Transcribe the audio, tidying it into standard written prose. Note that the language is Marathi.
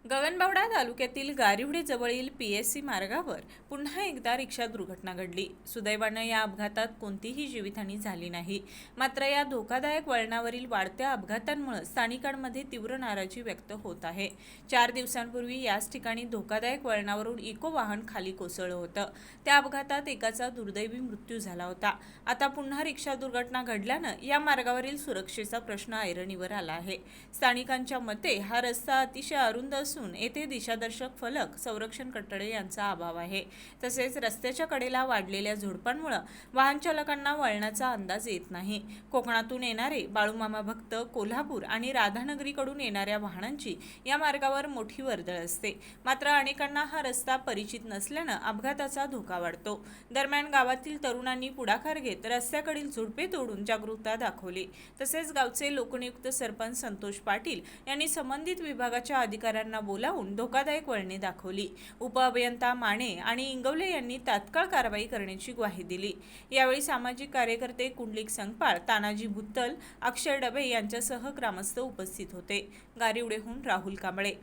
गगनबावडा तालुक्यातील गारिवडे जवळील पीएससी मार्गावर पुन्हा एकदा रिक्षा दुर्घटना घडली। सुदैवाने या अपघातात कोणतीही जीवितहानी झाली नाही। मात्र या धोकादायक वळणावरील वाढत्या अपघातांमुळे स्थानिकांमध्ये तीव्र नाराजी व्यक्त होत आहे। 4 दिवसांपूर्वी याच ठिकाणी धोकादायक वळणावरून इको वाहन खाली कोसळलं होतं। त्या अपघातात एकाचा दुर्दैवी मृत्यू झाला होता। आता पुन्हा रिक्षा दुर्घटना घडल्यानं या मार्गावरील सुरक्षेचा प्रश्न ऐरणीवर आला आहे। स्थानिकांच्या मते हा रस्ता अतिशय अरुंद येथे दिशादर्शक फलक, संरक्षण कठडे यांचा अभाव आहे। तसेच रस्त्याच्या कडेला वाढलेल्या झुडपांमुळे वाहन चालकांना वळणाचा अंदाज येत नाही। कोकणातून येणारे बाळूमामा भक्त, कोल्हापूर आणि राधानगरीकडून येणाऱ्या वाहनांची या मार्गावर मोठी वर्दळ असते। मात्र अनेकांना हा रस्ता परिचित नसल्याने अपघाताचा धोका वाढतो। दरम्यान गावातील तरुणांनी पुढाकार घेत रस्त्याकडील झुडपे तोडून जागरूकता दाखवली। तसेच गावचे लोकनियुक्त सरपंच संतोष पाटील यांनी संबंधित विभागाच्या अधिकाऱ्यांना बोलावून धोकादायक वळणे दाखवली। उपअभियंता माने आणि इंगवले यांनी तात्काळ कारवाई करण्याची ग्वाही दिली। यावेळी सामाजिक कार्यकर्ते कुंडलिक संगपाळ, तानाजी भुत्तल, अक्षय डबे यांच्यासह ग्रामस्थ उपस्थित होते। गारिवडेहून राहुल कांबळे।